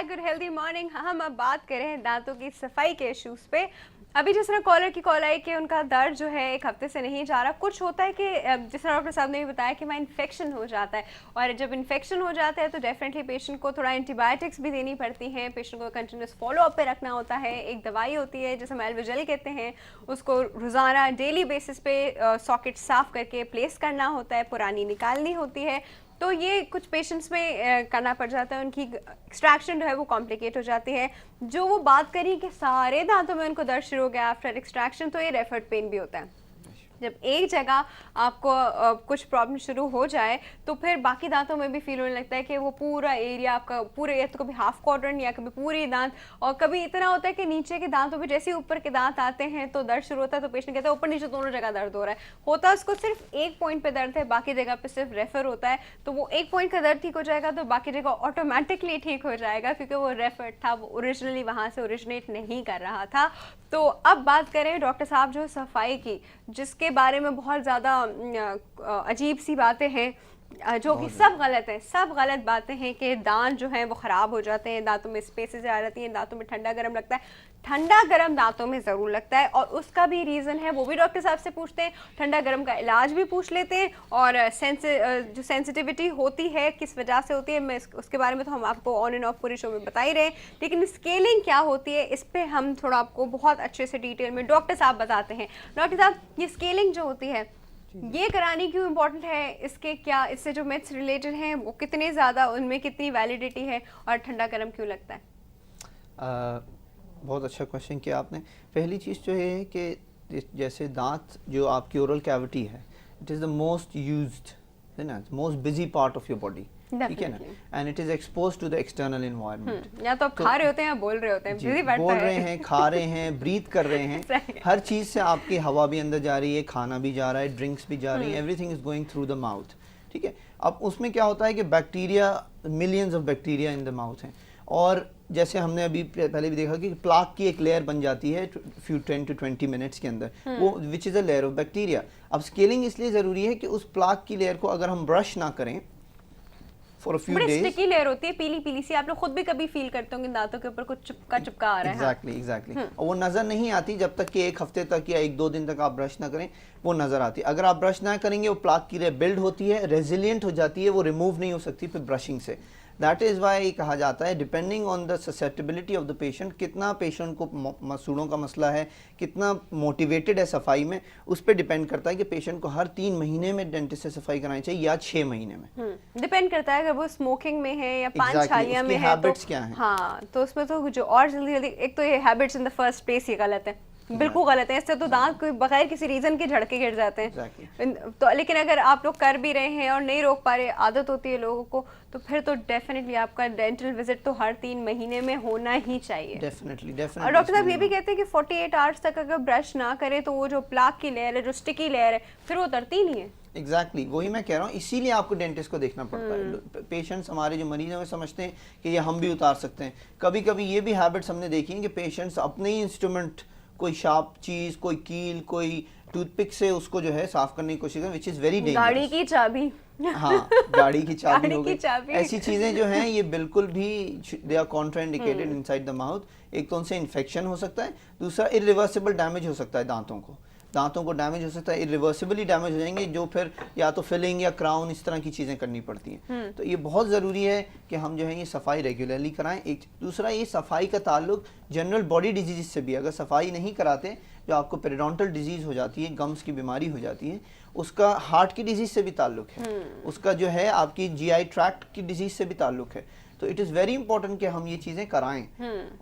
Good healthy morning. हम अब बात करें दांतों की सफाई के इश्यूज पे। अभी जिस तरह कॉलर की कॉल आई कि उनका दर्द जो है एक हफ्ते से नहीं जा रहा, कुछ होता है कि जिस तरह डॉक्टर साहब ने भी बताया कि वहाँ इन्फेक्शन हो जाता है, और जब इन्फेक्शन हो जाता है तो डेफिनेटली पेशेंट को थोड़ा एंटीबायोटिक्स भी देनी पड़ती हैं, पेशेंट को कंटिन्यूस फॉलो अप पे रखना होता है। एक दवाई होती है जिसे मेल्विजल कहते हैं, उसको रोज़ाना डेली बेसिस पे सॉकेट साफ करके प्लेस करना होता है, पुरानी निकालनी होती है। तो ये कुछ पेशेंट्स में करना पड़ जाता है, उनकी एक्सट्रैक्शन जो है वो कॉम्प्लिकेट हो जाती है। जो वो बात करी कि सारे दांतों में उनको दर्द शुरू हो गया आफ्टर एक्सट्रैक्शन, तो ये रेफर्ड पेन भी होता है। जब एक जगह आपको कुछ प्रॉब्लम शुरू हो जाए तो फिर बाकी दांतों में भी फील होने लगता है कि वो पूरा एरिया आपका पूरे, या तो कभी हाफ क्वाड्रेंट या कभी पूरे दांत, और कभी इतना होता है कि नीचे के दांतों में जैसे ऊपर के दांत आते हैं तो दर्द शुरू होता है। तो पेशेंट कहता है ऊपर नीचे दोनों जगह दर्द हो रहा है। होता है उसको सिर्फ एक पॉइंट पे दर्द है, बाकी जगह पे सिर्फ रेफर होता है। तो वो एक पॉइंट का दर्द ठीक हो जाएगा तो बाकी जगह ऑटोमेटिकली ठीक हो जाएगा, क्योंकि वो रेफर था, वो ओरिजिनली वहाँ से ओरिजिनेट नहीं कर रहा था। तो अब बात करें डॉक्टर साहब जो सफाई की, जिसके बारे में बहुत ज़्यादा अजीब सी बातें हैं जो कि सब गलत है, सब गलत बातें हैं कि दांत जो हैं वो ख़राब हो जाते हैं, दांतों में स्पेसेस आ जाती हैं, दांतों में ठंडा गर्म लगता है। ठंडा गर्म दांतों में ज़रूर लगता है और उसका भी रीज़न है, वो भी डॉक्टर साहब से पूछते हैं, ठंडा गर्म का इलाज भी पूछ लेते हैं, और जो सेंसिटिविटी होती है किस वजह से होती है, मैं उसके बारे में तो हम आपको ऑन एंड ऑफ पूरी शो में बता ही रहे हैं। लेकिन स्केलिंग क्या होती है इस पर हम थोड़ा आपको बहुत अच्छे से डिटेल में डॉक्टर साहब बताते हैं। डॉक्टर साहब, ये स्केलिंग जो होती है ये करानी क्यों इम्पोर्टेंट है, इसके क्या, इससे जो मिथ्स रिलेटेड हैं वो कितने ज़्यादा, उनमें कितनी वैलिडिटी है, और ठंडा गर्म क्यों लगता है? बहुत अच्छा क्वेश्चन किया आपने। पहली चीज़ जो है कि जैसे दांत जो आपकी ओरल कैविटी है, it is the most used, है ना, most busy part of your body, ठीक है ना, and it is expose to the external environment. या तो आप खा रहे होते हैं या बोल रहे होते हैं, बोल रहे हैं, खा रहे हैं, ब्रीथ कर रहे हैं, हर चीज़ से आपकी हवा भी अंदर जा रही है, खाना भी जा रहा है, ड्रिंक्स भी जा रही है, everything is going through the mouth, ठीक है। अब उसमें क्या होता है कि bacteria, millions of bacteria in the mouth हैं, और जैसे हमने अभी पहले भी देखा कि प्लाक की एक लेयर बन जाती है फ्यू 10 to 20 मिनट्स के अंदर, वो which is a layer of bacteria. अब स्केलिंग इसलिए ज़रूरी है कि उस प्लाक की लेयर को अगर हम ब्रश ना करें for a few days, sticky layer होती है, पीली पीली सी, आप लोग खुद भी कभी फील करते होंगे दांतों के ऊपर कुछ चिपका चिपका आ रहा है। एग्जैक्टली और वो नज़र नहीं आती जब तक कि एक हफ्ते तक या 1-2 दिन तक आप ब्रश ना करें, वो नज़र आती है। अगर आप ब्रश ना करेंगे वो प्लाक की लेयर बिल्ड होती है, रेजिलियंट हो जाती है, वो रिमूव नहीं हो सकती फिर ब्रशिंग से। दैट इज़ वाई कहा जाता है depending on the susceptibility of the patient, कितना पेशेंट को मसूड़ों का मसला है, कितना मोटिवेटेड है सफाई में, उस पर डिपेंड करता है कि पेशेंट को हर 3 महीने में डेंटिस्ट से सफाई करानी चाहिए या 6 महीने में। डिपेंड करता है अगर वो स्मोकिंग में है या पान छालियां में है, हैबिट्स क्या है। हाँ, तो उसमें तो जो और जल्दी जल्दी, एक तो ये habits in the first place ये गलत है, बिल्कुल गलत है। इससे तो दांत कोई बगैर किसी रीजन के झड़के गिर जाते हैं। तो लेकिन अगर आप लोग कर भी रहे हैं और नहीं रोक पा रहे, आदत होती है लोगों को, तो फिर तो डेफिनेटली आपका डेंटल विजिट तो हर 3 महीने में होना ही चाहिए। डेफिनेटली। और डॉक्टर साहब ये भी कहते हैं कि 48 आवर्स तक अगर ब्रश ना करें तो वो जो प्लाक की लेयर है, जो स्टिकी लेयर है, फिर वो उतरती नहीं है। एग्जैक्टली वही मैं कह रहा हूँ, इसीलिए आपको डेंटिस्ट को देखना पड़ता है। पेशेंट्स हमारे जो मरीज हैं वो समझते हैं कि ये हम भी उतार सकते हैं। कभी कभी ये भी हैबिट्स हमने देखी हैं कि पेशेंट्स अपने ही इंस्ट्रूमेंट, कोई शार्प चीज़, कोई कील, कोई टूथपिक से उसको जो है साफ करने की कोशिश करें, विच इज़ वेरी डेंजरस। गाड़ी की चाबी, हाँ, गाड़ी की चाबी हो गई, चाबी। ऐसी चीज़ें जो हैं ये बिल्कुल भी they are contraindicated inside the mouth. एक तो उनसे इन्फेक्शन हो सकता है, दूसरा इरिवर्सिबल डैमेज हो सकता है दांतों को डैमेज हो सकता है, इरिवर्सिबली डैमेज हो जाएंगे, जो फिर या तो फिलिंग या क्राउन, इस तरह की चीज़ें करनी पड़ती हैं। तो ये बहुत ज़रूरी है कि हम जो है ये सफाई रेगुलरली कराएं। एक दूसरा, ये सफाई का ताल्लुक जनरल बॉडी डिजीज़ से भी, अगर सफाई नहीं कराते, जो आपको पेरिडोंटल डिजीज़ हो जाती है, गम्स की बीमारी हो जाती है, उसका हार्ट की डिजीज़ से भी ताल्लुक है, उसका जो है आपकी GI ट्रैक्ट की डिजीज़ से भी ताल्लुक है। तो इट इज़ वेरी इंपॉर्टेंट कि हम ये चीज़ें कराएं।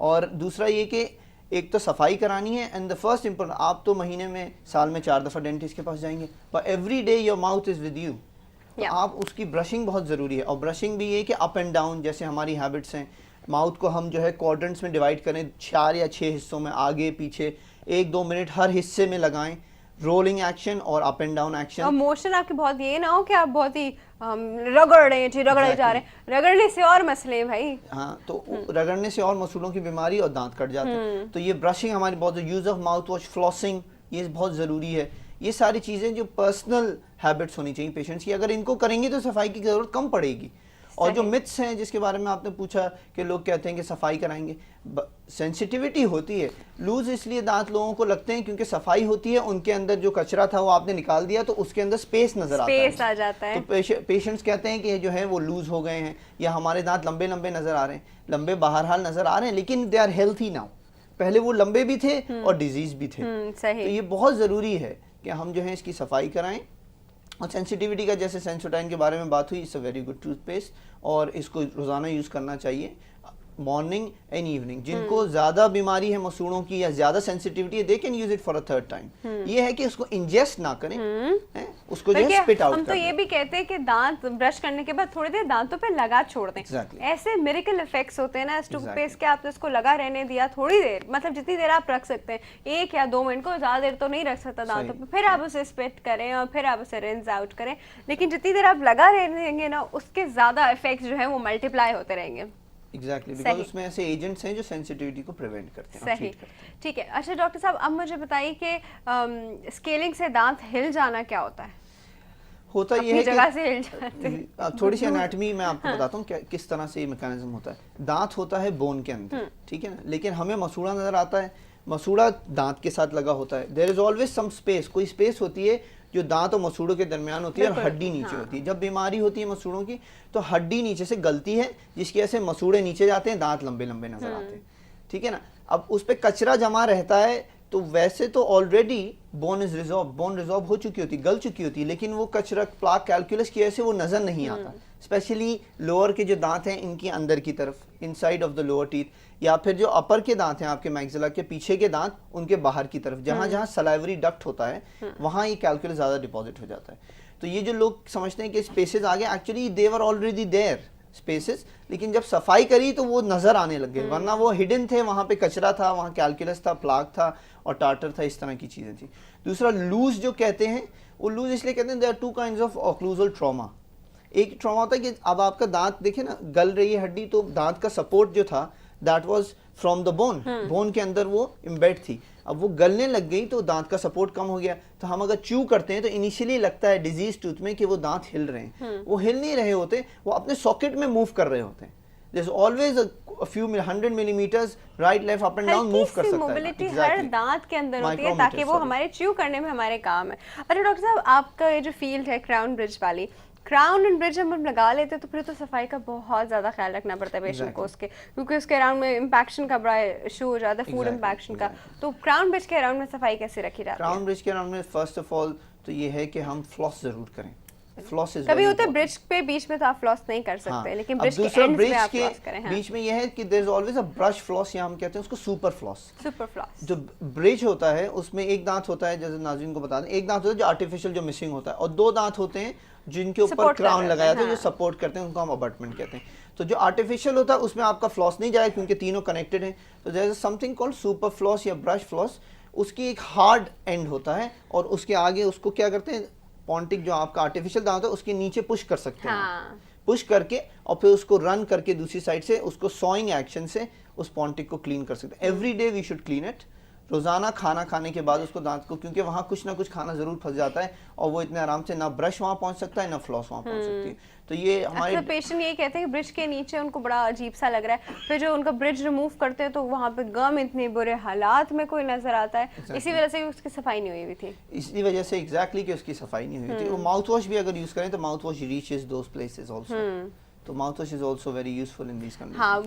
और दूसरा ये कि एक तो सफाई करानी है, एंड द फर्स्ट इम्पोर्टेंट, आप तो महीने में, साल में 4 दफ़ा डेंटिस्ट के पास जाएंगे, पर every day your mouth is with you, तो आप उसकी ब्रशिंग बहुत ज़रूरी है। और ब्रशिंग भी ये कि अप एंड डाउन, जैसे हमारी हैबिट्स हैं, माउथ को हम जो है क्वाड्रेंट्स में डिवाइड करें, 4 या 6 हिस्सों में, आगे पीछे 1-2 मिनट हर हिस्से में लगाएं, रोलिंग एक्शन और अप एंड डाउन एक्शन। और मोशन आपके बहुत ये ना हो कि आप बहुत ही रगड़ रहे हैं, रगड़े जा रहे हैं, रगड़ने से और मसले हैं भाई। हाँ, तो रगड़ने से और मसूड़ों की बीमारी और दांत कट जाते हैं। तो ये ब्रशिंग हमारी बहुत, use of mouth wash, flossing, ये बहुत ज़रूरी है। ये सारी चीज़ें जो पर्सनल हैबिट्स होनी चाहिए पेशेंट्स की, अगर इनको करेंगे तो सफाई की ज़रूरत कम पड़ेगी। और जो मिथ्स हैं जिसके बारे में आपने पूछा कि लोग कहते हैं कि सफाई कराएंगे, सेंसिटिविटी होती है। लूज इसलिए दांत लोगों को लगते हैं क्योंकि सफाई होती है, उनके अंदर जो कचरा था वो आपने निकाल दिया तो उसके अंदर स्पेस नजर आ जाता है। तो पेशेंट्स कहते हैं कि जो है वो लूज हो गए हैं या हमारे दांत लंबे लंबे नजर आ रहे हैं। लंबे बहरहाल नजर आ रहे हैं लेकिन दे आर हेल्थी नाउ, पहले वो लंबे भी थे और डिजीज भी थे। सही। तो ये बहुत ज़रूरी है कि हम जो है इसकी सफाई कराएं। और सेंसिटिविटी का जैसे सेंसोटाइन के बारे में बात हुई, it's a very good toothpaste और इसको रोज़ाना यूज़ करना चाहिए, मॉर्निंग एंड इवनिंग। जिनको ज्यादा बीमारी है मसूड़ों की या ज्यादा सेंसिटिविटी है, they can use it for a third time. ये है कि उसको इंजेस्ट ना करें, उसको जो है स्पिट आउट हम तो ये भी कहते हैं कि दांत ब्रश करने के बाद थोड़ी देर दांतों पे लगा छोड़ दें। ऐसे मिरेकल इफेक्ट्स होते हैं ना इस टूथपेस्ट के, आपने इसको लगा रहने दिया थोड़ी देर, मतलब जितनी देर आप रख सकते हैं, 1 या 2 मिनट को, ज्यादा देर तो नहीं रख सकता दांतों पे, फिर आप उसे स्पिट करें और फिर आप उसे रिंस आउट करें। लेकिन जितनी देर आप लगा रहने देंगे ना, उसके ज्यादा इफेक्ट्स जो है वो मल्टीप्लाई होते रहेंगे। एग्जैक्टली, बिकॉज़ उसमें ऐसे एजेंट्स हैं जो सेंसिटिविटी को प्रिवेंट करते हैं। सही, ठीक है। अच्छा डॉक्टर साहब, अब मुझे बताइए कि स्केलिंग से दांत हिल जाना क्या होता है? होता ये है जगह से हिल जाते हैं। थोड़ी सी एनाटॉमी मैं आपको बताता हूँ किस तरह से ये मैकेनिज्म होता है। दांत होता है बोन के अंदर, ठीक है ना, लेकिन हमें मसूड़ा नजर आता है, मसूड़ा दांत के साथ लगा होता है। There is always some space, कोई स्पेस होती है जो दांत और मसूड़ों के दरमियान होती है और हड्डी नीचे होती है। जब बीमारी होती है मसूड़ों की तो हड्डी नीचे से गलती है, जिसकी वजह से मसूड़े नीचे जाते हैं, दांत लंबे लंबे नजर आते हैं, ठीक है ना। अब उस पर कचरा जमा रहता है, तो वैसे तो ऑलरेडी बोन रिजॉर्ब हो चुकी होती, गल चुकी होती, लेकिन वो कचरा प्लाक कैलकुलस की वजह से वो नजर नहीं आता। स्पेशली लोअर के जो दांत हैं इनकी अंदर की तरफ, inside of the lower teeth, या फिर जो अपर के दांत हैं आपके मैक्सिला के पीछे के दांत, उनके बाहर की तरफ जहां जहां सलाइवरी डक्ट होता है वहां ये कैलकुलस ज्यादा डिपॉजिट हो जाता है। तो ये जो लोग समझते हैं कि स्पेसेस आ गए, actually they were already there spaces, लेकिन जब सफाई करी तो वो नजर आने लग गए, वरना वो हिडन थे, वहां पे कचरा था, वहां कैलकुलस था, प्लाक था और टार्टर था, इस तरह की चीजें थी। दूसरा लूज जो कहते हैं, वो लूज इसलिए कहते हैं, there are 2 kinds of occlusal trauma. एक ट्रॉमा होता है कि अब आपका दांत देखे ना, गल रही है हड्डी, तो दांत का सपोर्ट जो था that was from the bone, bone के अंदर वो इम्बेड थी, अब वो गलने लग गई तो दांत का सपोर्ट कम हो गया। तो हम अगर च्यू करते हैं तो इनिशियली लगता है डिजीज टूथ में कि वो दांत हिल रहे हैं, वो हिल नहीं रहे होते, वो अपने सॉकेट में मूव कर रहे होते हैं। There's always a few 100 millimeters right left up and down move कर सकता है। मोबिलिटी हर दांत के अंदर होती है ताकि वो हमारे च्यू करने में हमारे काम है। अच्छा डॉक्टर साहब, आपका ये जो फील्ड है क्राउन ब्रिज वाली, क्राउन एंड ब्रिज हम लगा लेते हैं तो फिर तो सफाई का बहुत ज़्यादा ख्याल रखना पड़ता है पेशेंट को उसके, क्योंकि उसके अराउंड में इम्पैक्शन का बड़ा इशू हो जाता है, फूड इम्पैक्शन का। तो क्राउन ब्रिज के अराउंड में सफाई कैसे रखी जाती है? क्राउन ब्रिज के अराउंड में फर्स्ट ऑफ ऑल तो ये है कि हम फ्लॉस जरूर करें। फ्लॉस इज कभी होता है ब्रिज पे बीच में तो आप फ्लॉस नहीं कर सकते, लेकिन ब्रिज के एंड्स में आप फ्लॉस करें। बीच में ये है कि there is always a brush floss, या हम कहते हैं उसको सुपर फ्लॉस। सुपर फ्लॉस जो ब्रिज होता है उसमें एक दांत होता है, जैसे नाज़रीन को बता दें, एक दांत होता है जो आर्टिफिशियल जो मिसिंग होता है, और 2 दांत होते हैं जिनके ऊपर क्राउन लगाया था, जो सपोर्ट करते हैं, उनको हम अबटमेंट कहते हैं। तो जो आर्टिफिशियल होता है उसमें आपका फ्लॉस नहीं जाएगा क्योंकि तीनों कनेक्टेड हैं। तो there is something called super floss या ब्रश फ्लॉस, उसकी एक हार्ड एंड होता है और उसके आगे उसको क्या करते हैं, पॉन्टिक जो आपका आर्टिफिशियल दांत है उसके नीचे पुश कर सकते हैं, पुश करके और फिर उसको रन करके दूसरी साइड से उसको सॉइंग एक्शन से उस पॉन्टिक को क्लीन कर सकते हैं। Every day we should clean it. रोजाना खाना खाने के बाद उसको दांत को, क्योंकि वहाँ कुछ ना कुछ खाना जरूर फंस जाता है और वो इतने आराम से ना ब्रश वहाँ पहुँच सकता है ना फ्लॉस वहाँ पहुँच सकती है। तो ये हमारे पेशेंट यही कहते हैं कि ब्रिज के नीचे उनको बड़ा अजीब सा लग रहा है, फिर जो उनका ब्रिज रिमूव करते हैं तो वहाँ पे गम इतने बुरे हालात में कोई नजर आता है। इसी वजह से उसकी सफाई नहीं हुई थी, इसी वजह से एग्जैक्टली कि उसकी सफाई नहीं हुई थी। वो माउथ वॉश भी अगर यूज करें तो mouth wash reaches those places also, तो mouth wash is also very useful in this condition. हाँ,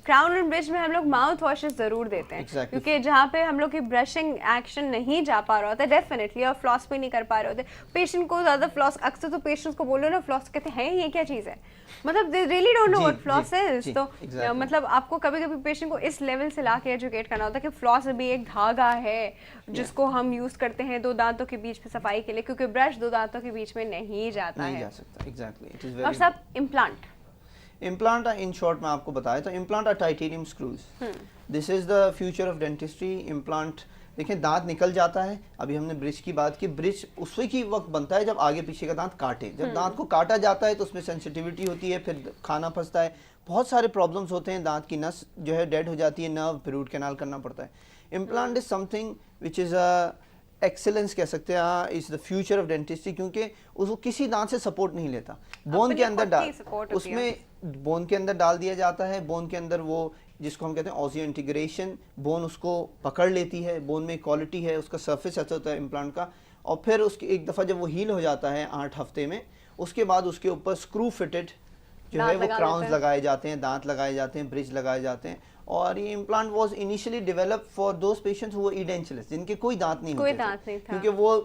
क्राउन एंड ब्रिज में हम लोग माउथ वॉशेस जरूर देते हैं, क्योंकि जहाँ पे हम लोग की ब्रशिंग एक्शन नहीं जा पा रहा होता है डेफिनेटली, और फ्लॉस भी नहीं कर पा रहे होते पेशेंट को ज्यादा फ्लॉस, अक्सर तो पेशेंट्स को बोलो ना फ्लॉस, कहते हैं ये क्या चीज है, मतलब they really don't know what floss is. तो मतलब आपको कभी कभी पेशेंट को इस लेवल से लाके एजुकेट करना होता है कि फ्लॉस भी एक धागा है जिसको हम यूज करते हैं 2 दांतों के बीच में सफाई के लिए, क्योंकि ब्रश 2 दांतों के बीच में नहीं जाता है। Exactly, it is very. और सब इम्प्लांट, इम्प्लांट इन शॉर्ट में आपको बताया तो implant are titanium screws. This is the future of dentistry. Implant देखिए, दांत निकल जाता है, अभी हमने ब्रिज की बात की, ब्रिज उस वक्त बनता है जब आगे पीछे का दांत काटे, जब दांत को काटा जाता है तो उसमें सेंसिटिविटी होती है, फिर खाना फंसता है, बहुत सारे प्रॉब्लम्स होते हैं, दांत की नस जो है डेड हो जाती है, नर्व, फिर रूट कैनाल करना पड़ता है। Implant is something which is excellence कह सकते हैं, is the future of dentistry, क्योंकि उसको किसी दांत से सपोर्ट नहीं लेता, बोन के अंदर डाल, उसमें बोन के अंदर डाल दिया जाता है, बोन के अंदर वो जिसको हम कहते हैं ऑसियो इंटीग्रेशन, बोन उसको पकड़ लेती है, बोन में क्वालिटी है, उसका सरफेस अच्छा होता है इम्प्लांट का, और फिर उसके एक दफ़ा जब वो हील हो जाता है 8 हफ्ते में, उसके बाद उसके ऊपर स्क्रू फिटेड जो है वो क्राउन्स लगाए जाते हैं, दांत लगाए जाते हैं, ब्रिज लगाए जाते हैं। और ये implant was initially developed for those patients who were edentulous, जिनके कोई दांत नहीं होते थे, क्योंकि वो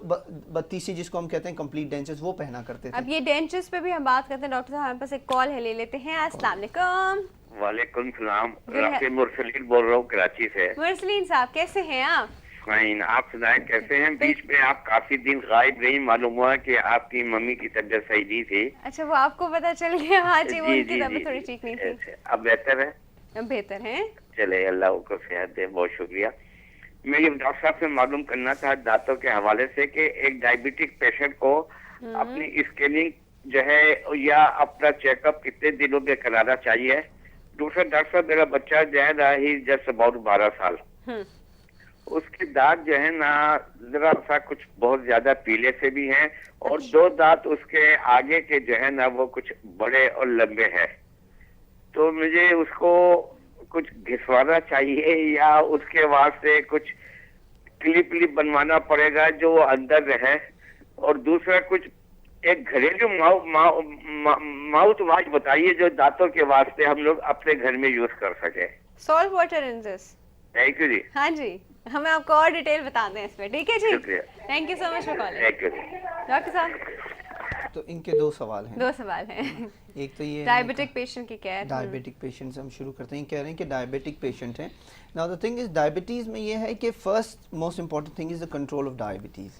32 जिसको हम कहते हैं कंप्लीट डेंचर्स वो पहना करते थे। अब ये डेंचर्स पे भी हम बात करते हैं डॉक्टर साहब, हमारे पास एक कॉल है, ले लेते हैं। अस्सलाम वालेकुम। वालेकुम सलाम, राफी मुरसलीन बोल रहा हूँ कराची से। मुरसलीन साहब कैसे हैं आप? फाइन, आप सुनाए कैसे हैं? बीच में आप काफी दिन गायब रही, मालूम हुआ कि आपकी मम्मी की तबीयत सही नहीं थी। अच्छा, वो आपको पता चल गया? हाँ जी, वो उनकी तबीयत थोड़ी ठीक नहीं थी। अब बेहतर है? अब बेहतर है। चले, अल्लाह को सेहत दे, बहुत शुक्रिया। मैं ये डॉक्टर साहब से मालूम करना था दांतों के हवाले से कि एक डायबिटिक पेशेंट को अपनी स्कैनिंग जो है या अपना चेकअप कितने दिनों में कराना चाहिए? दूसरा डॉक्टर साहब, मेरा बच्चा जो है ना, ही जस्ट अबाउट 12 साल, उसके दांत जो है ना जरा सा कुछ बहुत ज्यादा पीले से भी हैं, और 2 दांत उसके आगे के जो है ना वो कुछ बड़े और लंबे हैं। तो मुझे उसको कुछ घिसवाना चाहिए या उसके वास्ते कुछ क्लिप क्लिप बनवाना पड़ेगा जो वो अंदर रहे? और दूसरा कुछ एक घरेलू माउथ वॉश बताइए जो दांतों के वास्ते हम लोग अपने घर में यूज कर सके। Salt water in this. Thank you जी। हाँ जी, हमें आपको और डिटेल बता दें इस पे, ठीक है जी? शुक्रिया, thank you so much for calling. Thank you जी। डॉक्टर साहब, तो इनके 2 सवाल हैं। 2 सवाल हैं। एक तो ये डायबिटिक पेशेंट की केयर। डायबिटिक पेशेंट से हम शुरू करते हैं। कह रहे हैं कि डायबिटिक पेशेंट हैं। Now the thing is, diabetes में ये है कि first most important thing is the control of diabetes,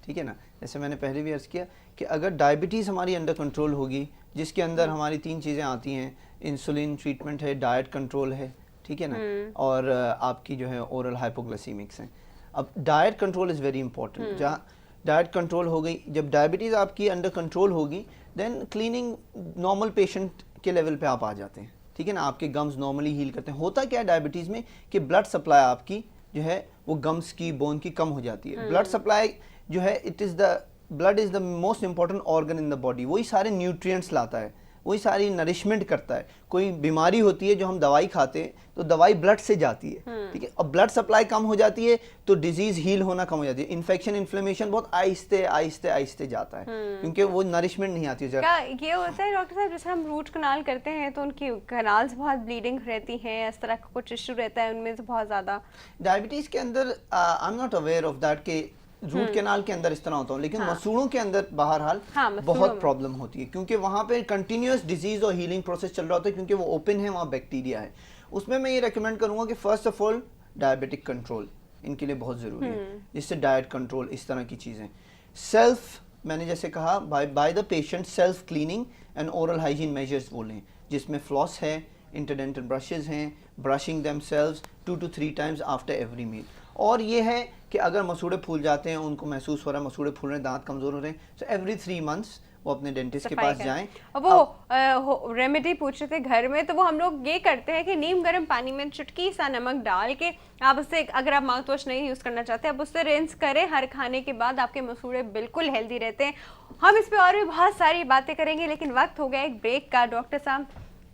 ठीक है ना? जैसे मैंने पहले भी अर्ज़ किया कि अगर डायबिटीज़ हमारी अंडर कंट्रोल होगी, जिसके अंदर हमारी 3 चीज़ें आती हैं, इंसुलिन ट्रीटमेंट है, डाइट कंट्रोल है, ठीक है ना, और आपकी जो है ओरल हाइपोग्लाइसीमिक्स हैं। अब diet control is very important. जहाँ डाइट कंट्रोल हो गई, जब डायबिटीज़ आपकी अंडर कंट्रोल होगी, देन क्लीनिंग नॉर्मल पेशेंट के लेवल पे आप आ जाते हैं, ठीक है ना? आपके गम्स नॉर्मली हील करते हैं। होता क्या है डायबिटीज़ में कि ब्लड सप्लाई आपकी जो है वो गम्स की, बोन की कम हो जाती है। ब्लड सप्लाई जो है, it is the blood is the most important organ in the body. वही सारे न्यूट्रिएंट्स लाता है, वही सारी नरिशमेंट करता है। कोई बीमारी होती है जो हम दवाई खाते हैं तो दवाई ब्लड से जाती है, ठीक है? और ब्लड सप्लाई कम हो जाती है तो डिजीज हील होना कम हो जाती है। इन्फेक्शन, इन्फ्लेमेशन बहुत आहिस्ते आहिस्ते आहिस्ते जाता है, क्योंकि वो नरिशमेंट नहीं आती है। क्या ये होता है डॉक्टर साहब, जैसे हम रूट कनाल करते हैं तो उनकी कनाल्स बहुत ब्लीडिंग रहती हैं, इस तरह का कुछ इशू रहता है उनमें से बहुत ज़्यादा? डायबिटीज़ के अंदर I am not aware of that के रूट कैनाल के अंदर इस तरह होता हूँ, लेकिन मसूड़ों के अंदर बहरहाल बहुत प्रॉब्लम होती है, क्योंकि वहाँ पे कंटिन्यूस डिजीज और हीलिंग प्रोसेस चल रहा होता है, क्योंकि वो ओपन है, वहाँ बैक्टीरिया है। उसमें मैं ये रेकमेंड करूँगा कि first of all diabetic control इनके लिए बहुत ज़रूरी है, जिससे डाइट कंट्रोल, इस तरह की चीज़ें। सेल्फ, मैंने जैसे कहा, by the patient self cleaning and oral hygiene measures बोलें, जिसमें फ्लॉस है, इंटरडेंटल ब्रशेज हैं, brushing themselves 2 to 3 times after every meal. और ये है कि अगर मसूड़े फूल जाते हैं, उनको महसूस हो रहा है मसूड़े फूल रहे हैं, दांत कमज़ोर हो रहे हैं, तो एवरी 3 months वो अपने डेंटिस्ट के पास जाएं। और वो रेमेडी पूछ रहे थे घर में, तो वो हम लोग ये करते हैं कि नीम गर्म पानी में चुटकी सा नमक डाल के आप उससे, अगर आप माउथ वॉश नहीं यूज़ करना चाहते, आप उससे रिंस करें हर खाने के बाद, आपके मसूड़े बिल्कुल हेल्दी रहते हैं। हम इस पर और भी बहुत सारी बातें करेंगे, लेकिन वक्त हो गया एक ब्रेक का। डॉक्टर साहब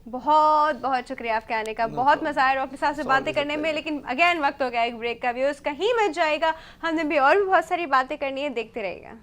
बहुत बहुत शुक्रिया आपके आने का, बहुत मजा आया डॉक्टर साहब से बातें करने में, लेकिन अगेन वक्त हो गया एक ब्रेक का भी, कहीं मत जाएगा, हमने भी और भी बहुत सारी बातें करनी है, देखते रहिएगा।